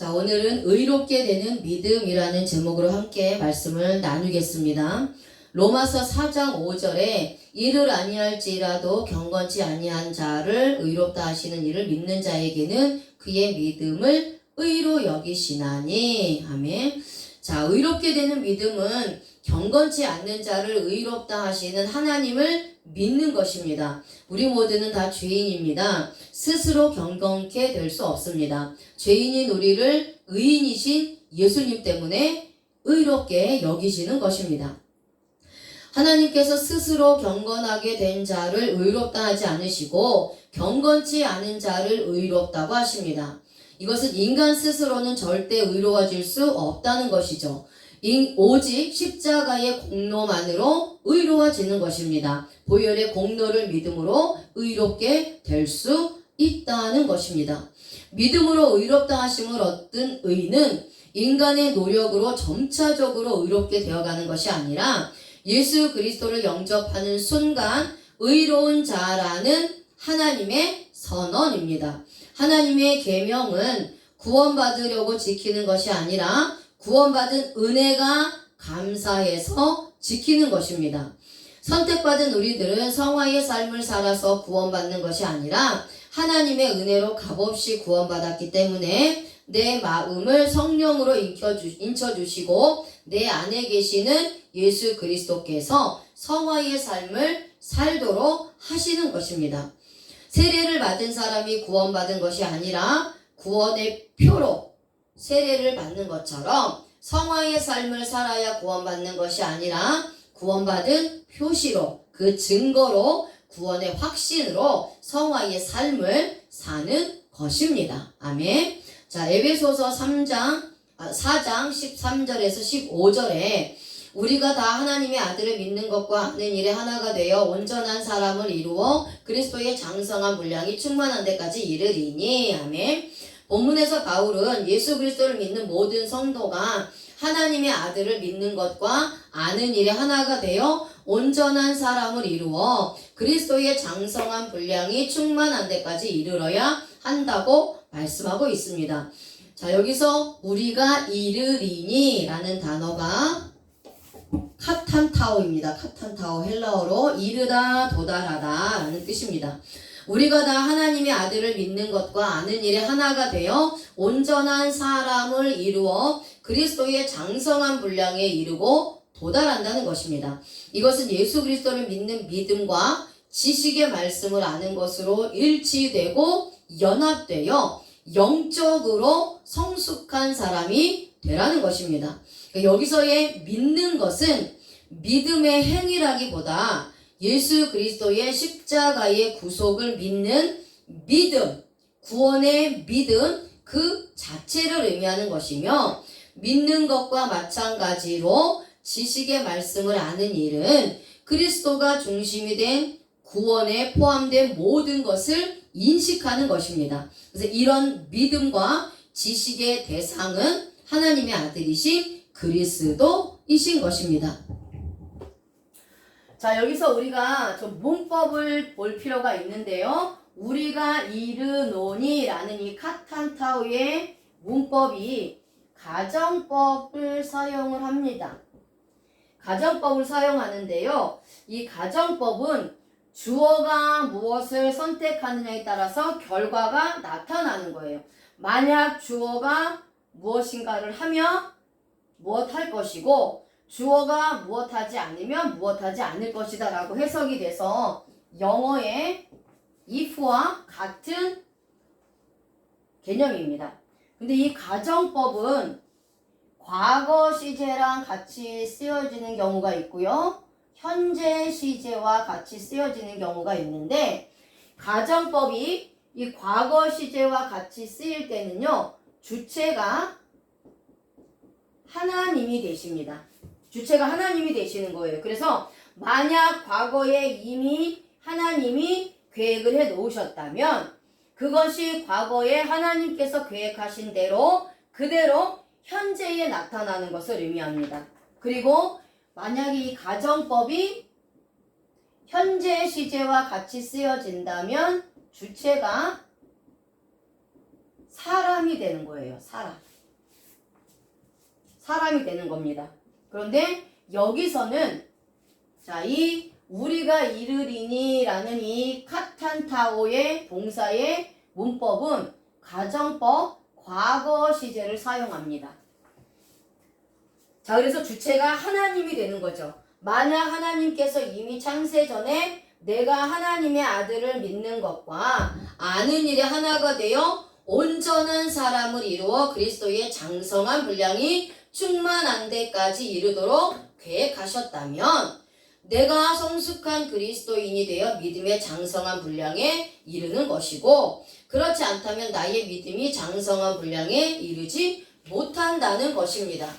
자, 오늘은 의롭게 되는 믿음이라는 제목으로 함께 말씀을 나누겠습니다. 로마서 4장 5절에 이를 아니할지라도 경건치 아니한 자를 의롭다 하시는 이를 믿는 자에게는 그의 믿음을 의로 여기시나니. 아멘. 자, 의롭게 되는 믿음은 경건치 않는 자를 의롭다 하시는 하나님을 믿는 것입니다. 우리 모두는 다 죄인입니다. 스스로 경건케 될 수 없습니다. 죄인인 우리를 의인이신 예수님 때문에 의롭게 여기시는 것입니다. 하나님께서 스스로 경건하게 된 자를 의롭다 하지 않으시고 경건치 않은 자를 의롭다고 하십니다. 이것은 인간 스스로는 절대 의로워질 수 없다는 것이죠. 오직 십자가의 공로만으로 의로워지는 것입니다. 보혈의 공로를 믿음으로 의롭게 될 수 있다는 것입니다. 믿음으로 의롭다 하심을 얻은 의는 인간의 노력으로 점차적으로 의롭게 되어가는 것이 아니라 예수 그리스도를 영접하는 순간 의로운 자라는 하나님의 선언입니다. 하나님의 계명은 구원받으려고 지키는 것이 아니라 구원받은 은혜가 감사해서 지키는 것입니다. 선택받은 우리들은 성화의 삶을 살아서 구원받는 것이 아니라 하나님의 은혜로 값없이 구원받았기 때문에 내 마음을 성령으로 인쳐주시고 내 안에 계시는 예수 그리스도께서 성화의 삶을 살도록 하시는 것입니다. 세례를 받은 사람이 구원받은 것이 아니라 구원의 표로 세례를 받는 것처럼 성화의 삶을 살아야 구원받는 것이 아니라 구원받은 표시로 그 증거로 구원의 확신으로 성화의 삶을 사는 것입니다. 아멘. 자, 에베소서 4장 13절에서 15절에 우리가 다 하나님의 아들을 믿는 것과 아는 일에 하나가 되어 온전한 사람을 이루어 그리스도의 장성한 분량이 충만한 데까지 이르리니. 아멘. 본문에서 바울은 예수 그리스도를 믿는 모든 성도가 하나님의 아들을 믿는 것과 아는 일에 하나가 되어 온전한 사람을 이루어 그리스도의 장성한 분량이 충만한 데까지 이르러야 한다고 말씀하고 있습니다. 자, 여기서 우리가 이르리니 라는 단어가 카탄타오입니다. 카탄타오, 헬라어로 이르다, 도달하다 라는 뜻입니다. 우리가 다 하나님의 아들을 믿는 것과 아는 일에 하나가 되어 온전한 사람을 이루어 그리스도의 장성한 분량에 이르고 도달한다는 것입니다. 이것은 예수 그리스도를 믿는 믿음과 지식의 말씀을 아는 것으로 일치되고 연합되어 영적으로 성숙한 사람이 되라는 것입니다. 여기서의 믿는 것은 믿음의 행위라기보다 예수 그리스도의 십자가의 구속을 믿는 믿음, 구원의 믿음 그 자체를 의미하는 것이며, 믿는 것과 마찬가지로 지식의 말씀을 아는 일은 그리스도가 중심이 된 구원에 포함된 모든 것을 인식하는 것입니다. 그래서 이런 믿음과 지식의 대상은 하나님의 아들이신 그리스도이신 것입니다. 자, 여기서 우리가 좀 문법을 볼 필요가 있는데요. 우리가 이르노니 라는 이 카탄타오의 문법이 가정법을 사용을 합니다. 가정법을 사용하는데요. 이 가정법은 주어가 무엇을 선택하느냐에 따라서 결과가 나타나는 거예요. 만약 주어가 무엇인가를 하면 무엇할 것이고 주어가 무엇하지 않으면 무엇하지 않을 것이다 라고 해석이 돼서 영어의 if와 같은 개념입니다. 근데 이 가정법은 과거 시제랑 같이 쓰여지는 경우가 있고요. 현재 시제와 같이 쓰여지는 경우가 있는데, 가정법이 이 과거 시제와 같이 쓰일 때는요, 주체가 하나님이 되십니다. 주체가 하나님이 되시는 거예요. 그래서 만약 과거에 이미 하나님이 계획을 해 놓으셨다면 그것이 과거에 하나님께서 계획하신 대로 그대로 현재에 나타나는 것을 의미합니다. 그리고 만약에 이 가정법이 현재 시제와 같이 쓰여진다면 주체가 사람이 되는 거예요. 사람. 사람이 되는 겁니다. 그런데 여기서는 자, 이 우리가 이르리니라는 이 카탄타오의 동사의 문법은 가정법 과거 시제를 사용합니다. 자, 그래서 주체가 하나님이 되는 거죠. 만약 하나님께서 이미 창세 전에 내가 하나님의 아들을 믿는 것과 아는 일에 하나가 되어 온전한 사람을 이루어 그리스도의 장성한 분량이 충만한 데까지 이르도록 계획하셨다면 내가 성숙한 그리스도인이 되어 믿음의 장성한 분량에 이르는 것이고, 그렇지 않다면 나의 믿음이 장성한 분량에 이르지 못한다는 것입니다.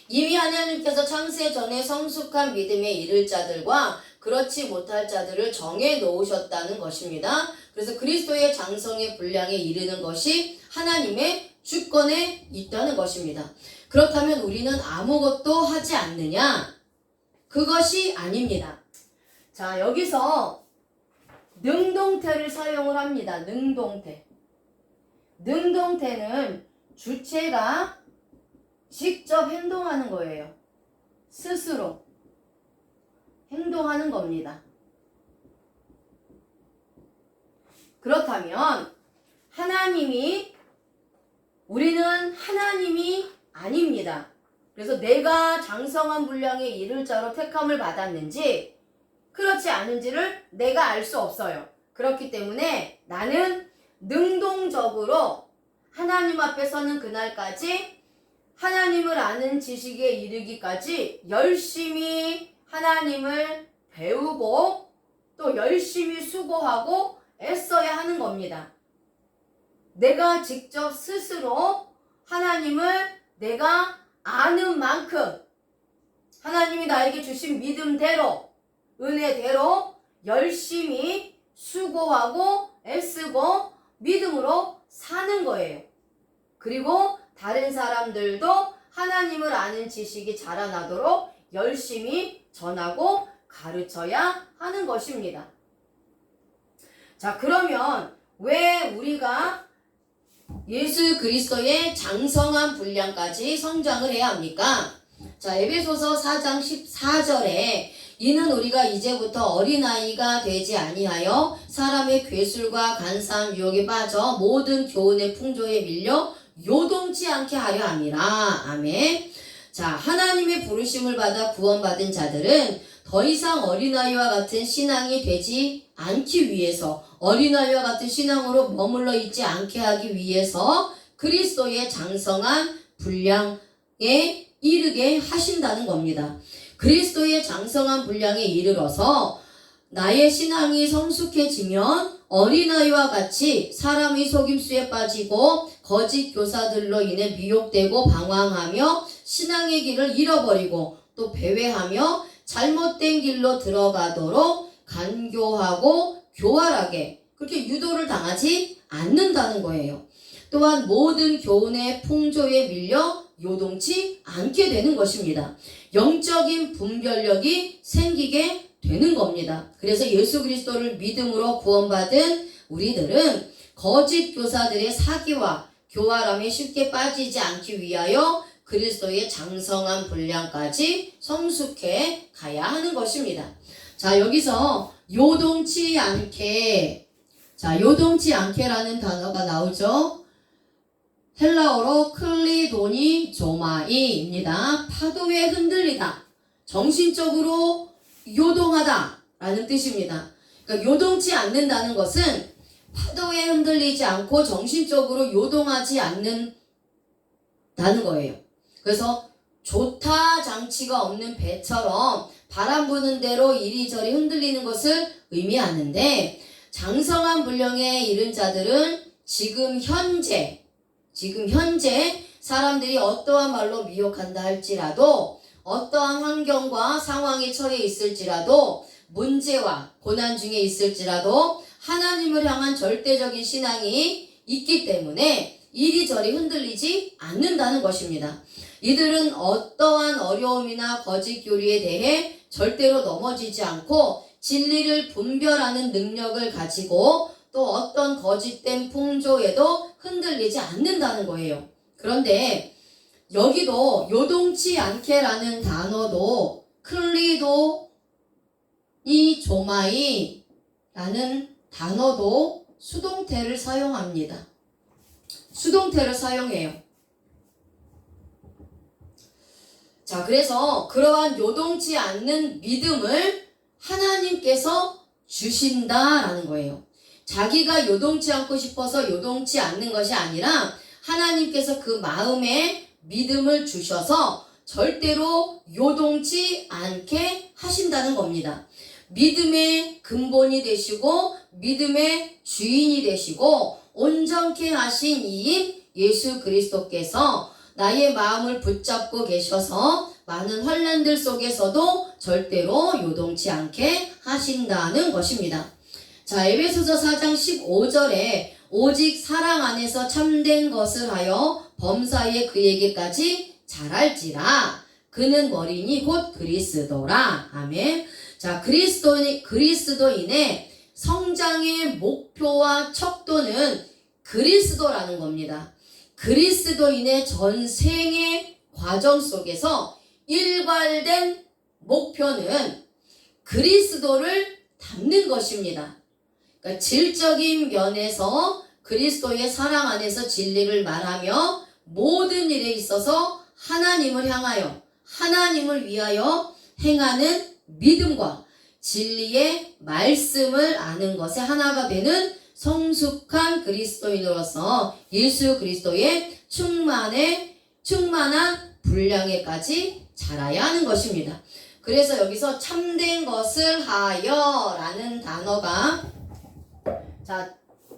이미 하나님께서 창세 전에 성숙한 믿음에 이를 자들과 그렇지 못할 자들을 정해 놓으셨다는 것입니다. 그래서 그리스도의 장성의 분량에 이르는 것이 하나님의 주권에 있다는 것입니다. 그렇다면 우리는 아무것도 하지 않느냐? 그것이 아닙니다. 자, 여기서 능동태를 사용을 합니다. 능동태. 능동태는 주체가 직접 행동하는 거예요. 스스로 행동하는 겁니다. 그렇다면 우리는 하나님이 아닙니다. 그래서 내가 장성한 분량에 이를 자로 택함을 받았는지 그렇지 않은지를 내가 알 수 없어요. 그렇기 때문에 나는 능동적으로 하나님 앞에 서는 그날까지 하나님을 아는 지식에 이르기까지 열심히 하나님을 배우고 또 열심히 수고하고 애써야 하는 겁니다. 내가 직접 스스로 하나님을 내가 아는 만큼 하나님이 나에게 주신 믿음대로 은혜대로 열심히 수고하고 애쓰고 믿음으로 사는 거예요. 그리고 다른 사람들도 하나님을 아는 지식이 자라나도록 열심히 전하고 가르쳐야 하는 것입니다. 자, 그러면 왜 우리가 예수 그리스도의 장성한 분량까지 성장을 해야 합니까? 자, 에베소서 4장 14절에 이는 우리가 이제부터 어린아이가 되지 아니하여 사람의 괴술과 간사한 유혹에 빠져 모든 교훈의 풍조에 밀려 요동치 않게 하려 함이라. 아멘. 자, 하나님의 부르심을 받아 구원받은 자들은 더 이상 어린아이와 같은 신앙이 되지 않기 위해서, 어린아이와 같은 신앙으로 머물러 있지 않게 하기 위해서 그리스도의 장성한 분량에 이르게 하신다는 겁니다. 그리스도의 장성한 분량에 이르러서 나의 신앙이 성숙해지면 어린아이와 같이 사람이 속임수에 빠지고 거짓 교사들로 인해 미혹되고 방황하며 신앙의 길을 잃어버리고 또 배회하며 잘못된 길로 들어가도록 간교하고 교활하게 그렇게 유도를 당하지 않는다는 거예요. 또한 모든 교훈의 풍조에 밀려 요동치 않게 되는 것입니다. 영적인 분별력이 생기게 되는 겁니다. 그래서 예수 그리스도를 믿음으로 구원받은 우리들은 거짓 교사들의 사기와 교활함에 쉽게 빠지지 않기 위하여 그리스도의 장성한 분량까지 성숙해 가야 하는 것입니다. 자, 여기서 요동치 않게, 자, 요동치 않게라는 단어가 나오죠. 헬라어로 클리도니 조마이입니다. 파도에 흔들리다, 정신적으로 요동하다 라는 뜻입니다. 그러니까 요동치 않는다는 것은 파도에 흔들리지 않고 정신적으로 요동하지 않는다는 거예요. 그래서 조타 장치가 없는 배처럼 바람 부는 대로 이리저리 흔들리는 것을 의미하는데, 장성한 분량에 이른 자들은 지금 현재 사람들이 어떠한 말로 미혹한다 할지라도, 어떠한 환경과 상황에 처해 있을지라도, 문제와 고난 중에 있을지라도 하나님을 향한 절대적인 신앙이 있기 때문에 이리저리 흔들리지 않는다는 것입니다. 이들은 어떠한 어려움이나 거짓 교리에 대해 절대로 넘어지지 않고 진리를 분별하는 능력을 가지고 또 어떤 거짓된 풍조에도 흔들리지 않는다는 거예요. 그런데 여기도 요동치 않게라는 단어도 클리도 이 조마이 라는 단어도 수동태를 사용합니다. 수동태를 사용해요. 자, 그래서 그러한 요동치 않는 믿음을 하나님께서 주신다라는 거예요. 자기가 요동치 않고 싶어서 요동치 않는 것이 아니라 하나님께서 그 마음에 믿음을 주셔서 절대로 요동치 않게 하신다는 겁니다. 믿음의 근본이 되시고 믿음의 주인이 되시고 온전케 하신 이인 예수 그리스도께서 나의 마음을 붙잡고 계셔서 많은 환난들 속에서도 절대로 요동치 않게 하신다는 것입니다. 자, 에베소서 4장 15절에 오직 사랑 안에서 참된 것을 하여 범사에 그에게까지 잘할지라 그는 머리니 곧 그리스도라. 아멘. 자, 그리스도인의 성장의 목표와 척도는 그리스도라는 겁니다. 그리스도인의 전생의 과정 속에서 일괄된 목표는 그리스도를 닮는 것입니다. 그러니까 질적인 면에서 그리스도의 사랑 안에서 진리를 말하며 모든 일에 있어서 하나님을 향하여 하나님을 위하여 행하는 믿음과 진리의 말씀을 아는 것에 하나가 되는 성숙한 그리스도인으로서 예수 그리스도의 충만한 분량에까지 자라야 하는 것입니다. 그래서 여기서 참된 것을 하여 라는 단어가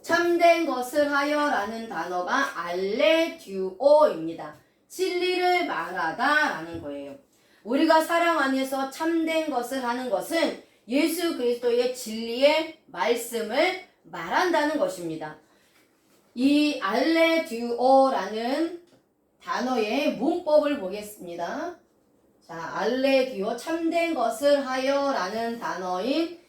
참된 것을 하여 라는 단어가 알레듀오입니다. 진리를 말하다 라는 거예요. 우리가 사랑 안에서 참된 것을 하는 것은 예수 그리스도의 진리의 말씀을 말한다는 것입니다. 이 알레듀오라는 단어의 문법을 보겠습니다. 자, 알레듀오 참된 것을 하여 라는 단어인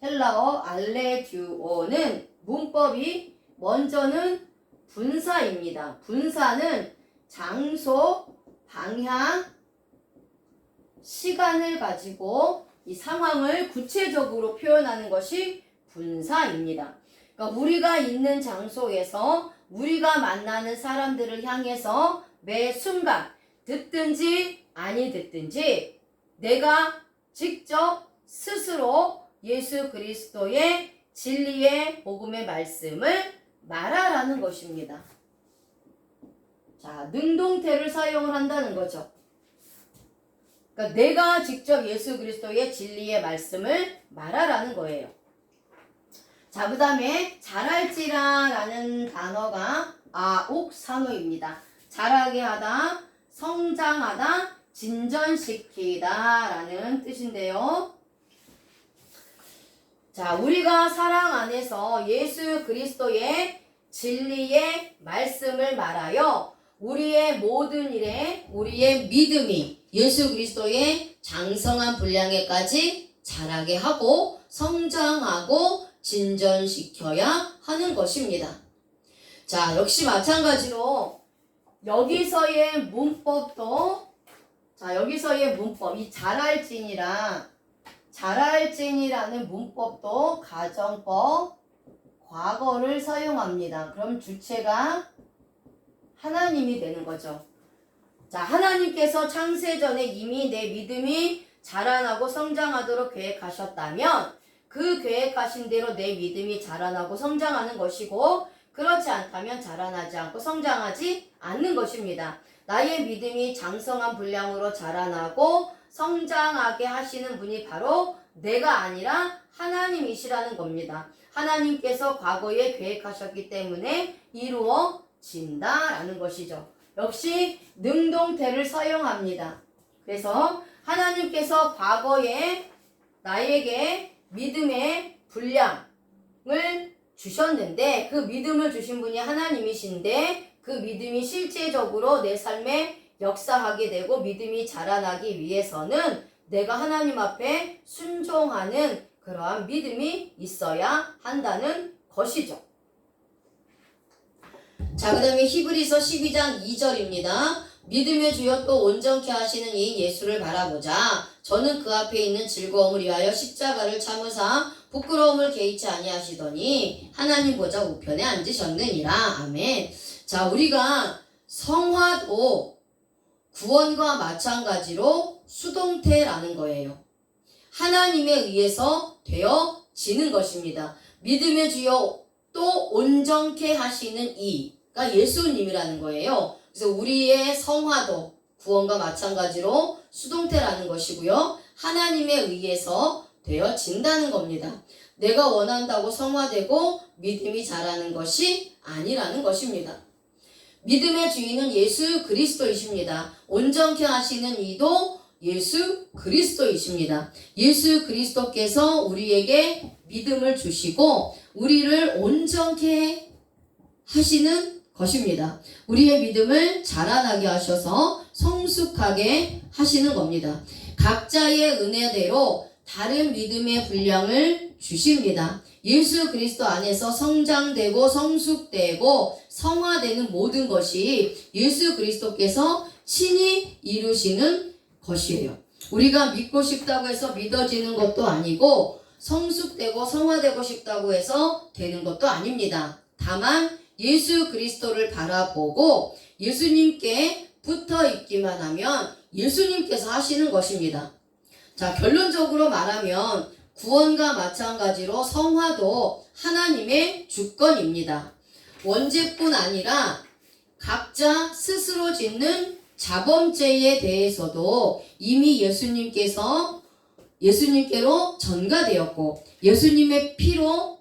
헬라어 알레듀오는 문법이 먼저는 분사입니다. 분사는 장소, 방향, 시간을 가지고 이 상황을 구체적으로 표현하는 것이 분사입니다. 그러니까 우리가 있는 장소에서 우리가 만나는 사람들을 향해서 매 순간 듣든지 아니 듣든지 내가 직접 스스로 예수 그리스도의 진리의 복음의 말씀을 말하라는 것입니다. 자, 능동태를 사용을 한다는 거죠. 그러니까 내가 직접 예수 그리스도의 진리의 말씀을 말하라는 거예요. 자, 그 다음에 자랄지라 라는 단어가 아옥산호입니다. 자라게 하다, 성장하다, 진전시키다 라는 뜻인데요. 자, 우리가 사랑 안에서 예수 그리스도의 진리의 말씀을 말하여 우리의 모든 일에 우리의 믿음이 예수 그리스도의 장성한 분량에까지 자라게 하고 성장하고 진전시켜야 하는 것입니다. 자, 역시 마찬가지로 여기서의 문법도 여기서의 문법, 이 자랄진이라는 문법도 가정법, 과거를 사용합니다. 그럼 주체가 하나님이 되는 거죠. 자, 하나님께서 창세전에 이미 내 믿음이 자라나고 성장하도록 계획하셨다면 그 계획하신 대로 내 믿음이 자라나고 성장하는 것이고 그렇지 않다면 자라나지 않고 성장하지 않는 것입니다. 나의 믿음이 장성한 분량으로 자라나고 성장하게 하시는 분이 바로 내가 아니라 하나님이시라는 겁니다. 하나님께서 과거에 계획하셨기 때문에 이루어진다라는 것이죠. 역시 능동태를 사용합니다. 그래서 하나님께서 과거에 나에게 믿음의 분량을 주셨는데 그 믿음을 주신 분이 하나님이신데 그 믿음이 실제적으로 내 삶에 역사하게 되고 믿음이 자라나기 위해서는 내가 하나님 앞에 순종하는 그러한 믿음이 있어야 한다는 것이죠. 자, 그 다음에 히브리서 12장 2절입니다. 믿음의 주여 또 온전케 하시는 이 예수를 바라보자. 저는 그 앞에 있는 즐거움을 위하여 십자가를 참으사 부끄러움을 개의치 아니하시더니 하나님 보좌 우편에 앉으셨느니라. 아멘. 자, 우리가 성화도 구원과 마찬가지로 수동태라는 거예요. 하나님에 의해서 되어지는 것입니다. 믿음의 주여 또 온전케 하시는 이가 예수님이라는 거예요. 그래서 우리의 성화도 구원과 마찬가지로 수동태라는 것이고요. 하나님에 의해서 되어진다는 겁니다. 내가 원한다고 성화되고 믿음이 자라는 것이 아니라는 것입니다. 믿음의 주인은 예수 그리스도이십니다. 온전케 하시는 이도 예수 그리스도이십니다. 예수 그리스도께서 우리에게 믿음을 주시고 우리를 온전케 하시는 것입니다. 우리의 믿음을 자라나게 하셔서 성숙하게 하시는 겁니다. 각자의 은혜대로 다른 믿음의 분량을 주십니다. 예수 그리스도 안에서 성장되고 성숙되고 성화되는 모든 것이 예수 그리스도께서 친히 이루시는 것이에요. 우리가 믿고 싶다고 해서 믿어지는 것도 아니고 성숙되고 성화되고 싶다고 해서 되는 것도 아닙니다. 다만 예수 그리스도를 바라보고 예수님께 붙어 있기만 하면 예수님께서 하시는 것입니다. 자, 결론적으로 말하면 구원과 마찬가지로 성화도 하나님의 주권입니다. 원죄뿐 아니라 각자 스스로 짓는 자범죄에 대해서도 이미 예수님께로 전가되었고 예수님의 피로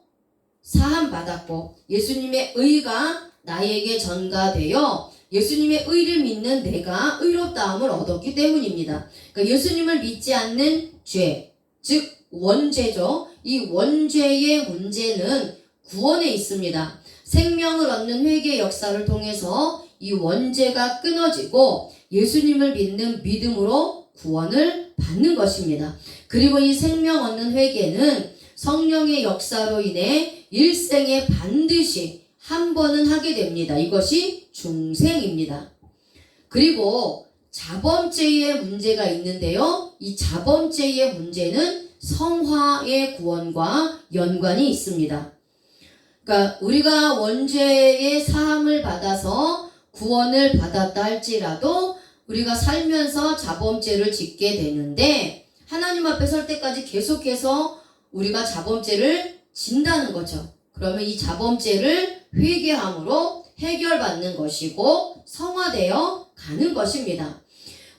사함받았고 예수님의 의가 나에게 전가되어 예수님의 의를 믿는 내가 의롭다함을 얻었기 때문입니다. 그러니까 예수님을 믿지 않는 죄, 즉 원죄죠. 이 원죄의 문제는 구원에 있습니다. 생명을 얻는 회개 역사를 통해서 이 원죄가 끊어지고 예수님을 믿는 믿음으로 구원을 받는 것입니다. 그리고 이 생명 얻는 회개는 성령의 역사로 인해 일생에 반드시 한 번은 하게 됩니다. 이것이 중생입니다. 그리고 자범죄의 문제가 있는데요. 이 자범죄의 문제는 성화의 구원과 연관이 있습니다. 그러니까 우리가 원죄의 사함을 받아서 구원을 받았다 할지라도 우리가 살면서 자범죄를 짓게 되는데 하나님 앞에 설 때까지 계속해서 우리가 자범죄를 진다는 거죠. 그러면 이 자범죄를 회개함으로 해결받는 것이고 성화되어 가는 것입니다.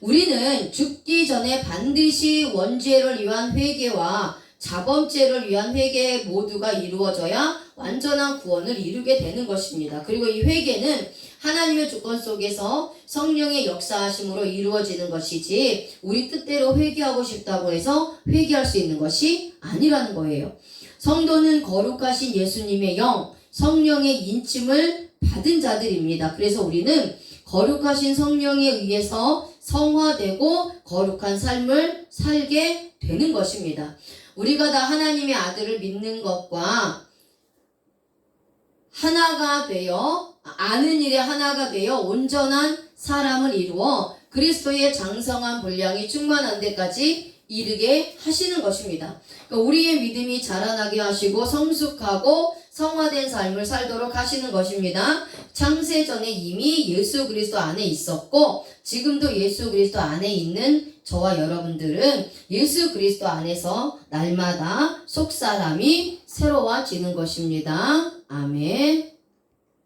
우리는 죽기 전에 반드시 원죄를 위한 회개와 자범죄를 위한 회개 모두가 이루어져야 완전한 구원을 이루게 되는 것입니다. 그리고 이 회개는 하나님의 주권 속에서 성령의 역사하심으로 이루어지는 것이지 우리 뜻대로 회개하고 싶다고 해서 회개할 수 있는 것이 아니라는 거예요. 성도는 거룩하신 예수님의 영, 성령의 인침을 받은 자들입니다. 그래서 우리는 거룩하신 성령에 의해서 성화되고 거룩한 삶을 살게 되는 것입니다. 우리가 다 하나님의 아들을 믿는 것과 하나가 되어 아는 일에 하나가 되어 온전한 사람을 이루어 그리스도의 장성한 분량이 충만한 데까지 이르게 하시는 것입니다. 그러니까 우리의 믿음이 자라나게 하시고 성숙하고 성화된 삶을 살도록 하시는 것입니다. 창세전에 이미 예수 그리스도 안에 있었고 지금도 예수 그리스도 안에 있는 저와 여러분들은 예수 그리스도 안에서 날마다 속사람이 새로워지는 것입니다. 아멘.